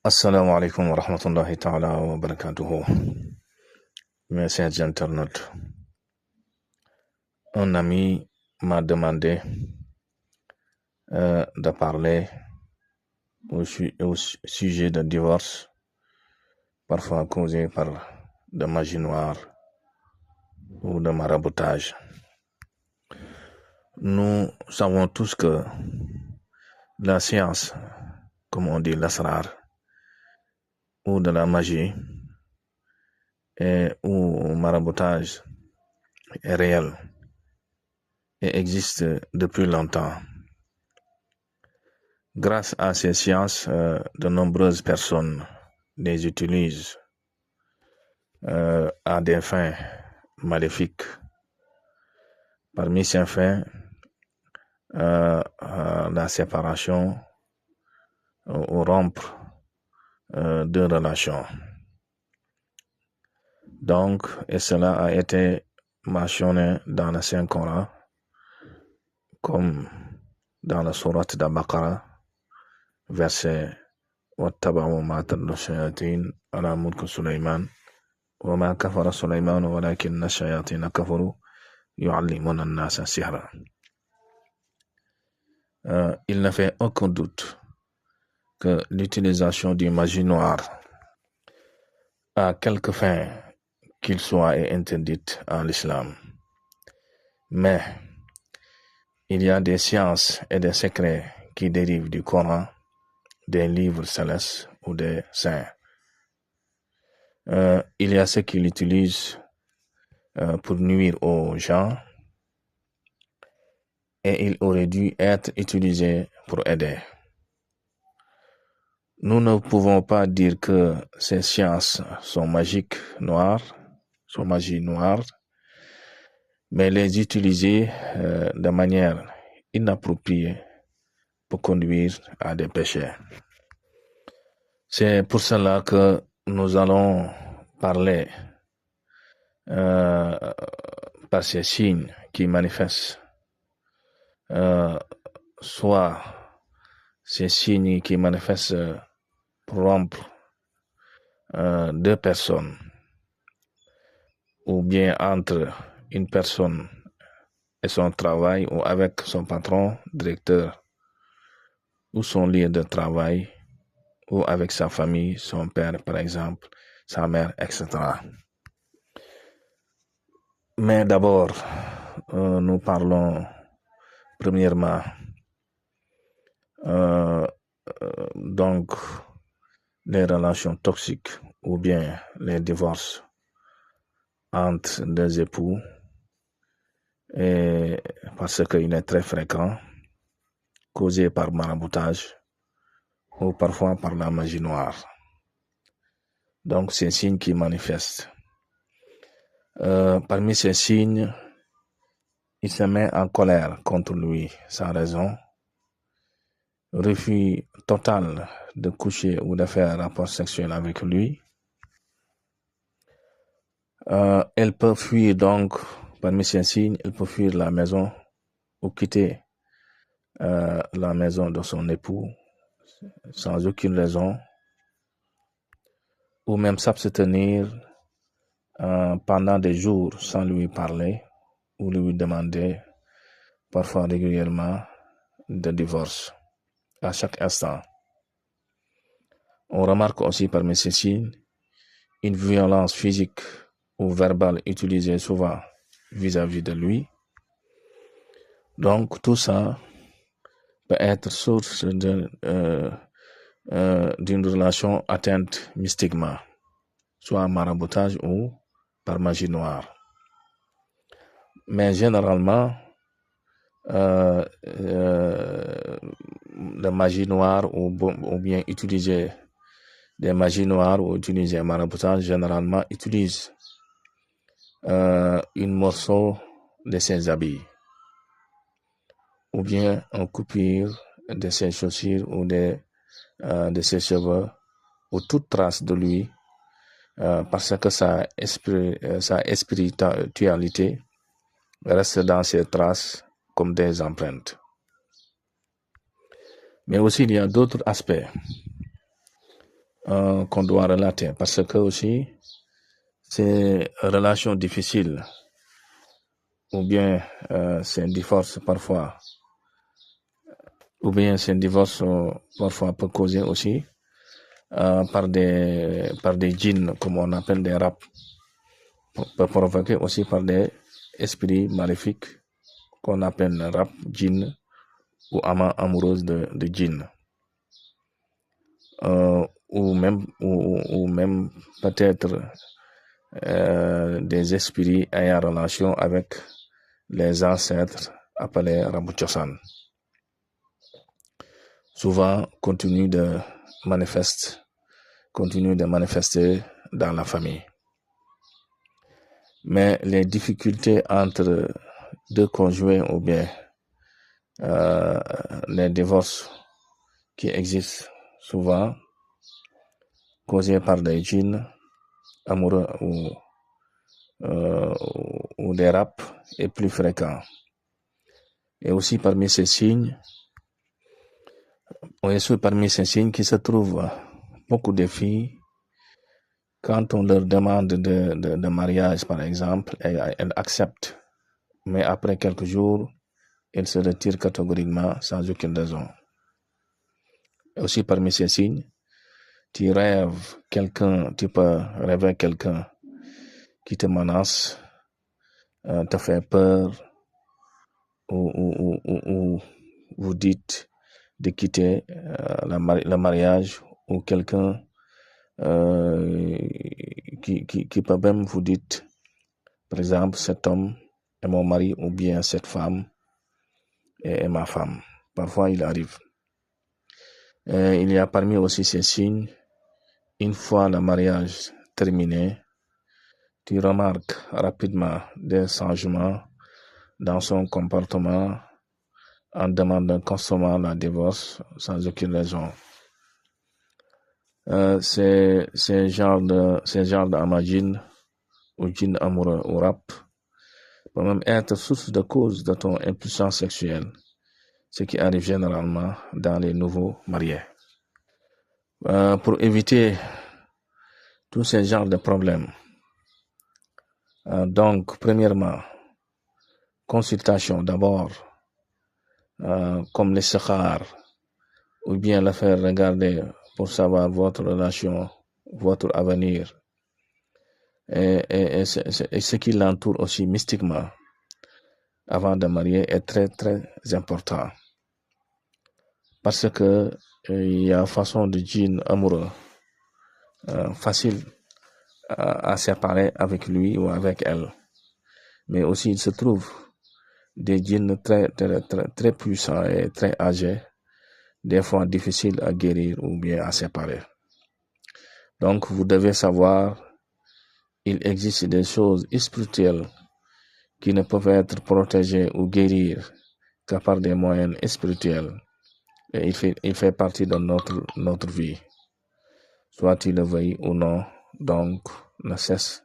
Assalamu alaikum wa rahmatullahi ta'ala wa barakatuhu. Mes chers internautes, un ami m'a demandé de parler au sujet de divorce, parfois causé par de magie noire ou de maraboutage. Nous savons tous que la science, comme on dit l'asrar, ou de la magie, ou maraboutage est réel et existe depuis longtemps. Grâce à ces sciences, de nombreuses personnes les utilisent à des fins maléfiques. Parmi ces fins, la séparation ou rompre de relations. Donc, et cela a été mentionné dans le Saint-Coran, comme dans la sourate d'Al-Baqarah, verset وَاتَّبَعُوا مَا تَتْلُو الشَّيَاطِينُ عَلَى مُلْكِ سُلَيْمَانَ وَمَا كَفَرَ سُلَيْمَانُ وَلَكِنَّ الشَّيَاطِينَ كَفَرُوا يُعَلِّمُونَ النَّاسَ السِّحْرَ. Il ne fait aucun doute que l'utilisation du magie noire à quelque fin qu'il soit est interdite en l'islam. Mais il y a des sciences et des secrets qui dérivent du Coran, des livres célestes ou des saints. Il y a ceux qui l'utilisent pour nuire aux gens et il aurait dû être utilisé pour aider. Nous ne pouvons pas dire que ces sciences sont magie noire, mais les utiliser de manière inappropriée peut conduire à des péchés. C'est pour cela que nous allons parler par ces signes qui manifestent, soit ces signes qui manifestent pour rompre deux personnes, ou bien entre une personne et son travail, ou avec son patron, directeur, ou son lieu de travail, ou avec sa famille, son père par exemple, sa mère, etc. Mais d'abord, nous parlons premièrement donc les relations toxiques ou bien les divorces entre deux époux, et parce qu'il est très fréquent, causé par maraboutage ou parfois par la magie noire. Donc c'est un signe qui manifeste. Parmi ces signes, il se met en colère contre lui sans raison, refus total de coucher ou de faire un rapport sexuel avec lui. Elle peut fuir donc, parmi ces signes, elle peut fuir la maison ou quitter la maison de son époux sans aucune raison, ou même s'abstenir pendant des jours sans lui parler ou lui demander parfois régulièrement de divorce à chaque instant. On remarque aussi parmi ces signes une violence physique ou verbale utilisée souvent vis-à-vis de lui. Donc tout ça peut être source d'une relation atteinte mystiquement, soit maraboutage ou par magie noire. Mais généralement, la magie noire ou bien utiliser des magies noires ou utiliser un maraboutage, généralement utilise une morceau de ses habits ou bien une coupure de ses chaussures ou de ses cheveux ou toute trace de lui, parce que sa spiritualité reste dans ses traces comme des empreintes. Mais aussi il y a d'autres aspects. qu'on doit relater, parce que aussi, ces relations difficiles, ou bien c'est un divorce parfois, ou bien c'est un divorce parfois peut causer aussi par des djinns, comme on appelle des rap, peut provoquer aussi par des esprits maléfiques qu'on appelle rap, djinn ou amant amoureuse de djinn. Ou même peut-être des esprits ayant relation avec les ancêtres appelés Rabu Chosan. Souvent continue de manifester dans la famille. Mais les difficultés entre deux conjoints ou bien les divorces qui existent souvent causés par des djinns amoureux ou des raps est plus fréquent. Et aussi parmi ces signes qui se trouvent beaucoup de filles, quand on leur demande de mariage par exemple, elles acceptent, mais après quelques jours, elles se retirent catégoriquement sans aucune raison. Et aussi parmi ces signes, tu peux rêver quelqu'un qui te menace, te fait peur, ou vous dites de quitter le mariage, ou quelqu'un qui peut même vous dites, par exemple, cet homme est mon mari, ou bien cette femme est ma femme. Parfois, il arrive. Il y a parmi aussi ces signes, une fois le mariage terminé, tu remarques rapidement des changements dans son comportement en demandant constamment la divorce sans aucune raison. Ces genres d'amajin ou djinn amoureux ou rap peut même être source de cause de ton impuissance sexuelle, ce qui arrive généralement dans les nouveaux mariés. Pour éviter tous ces genres de problèmes, donc premièrement, consultation d'abord, comme les sekhar, ou bien le faire regarder pour savoir votre relation, votre avenir, et ce qui l'entoure aussi mystiquement avant de marier est très très important, parce que il y a façon de djinn amoureux facile à séparer avec lui ou avec elle, mais aussi il se trouve des djinns très très très très puissants et très âgés, des fois difficiles à guérir ou bien à séparer. Donc vous devez savoir, il existe des choses spirituelles qui ne peuvent être protégées ou guérir que par des moyens spirituels. Et il fait partie de notre vie, soit tu le veuilles ou non. Donc ne cesse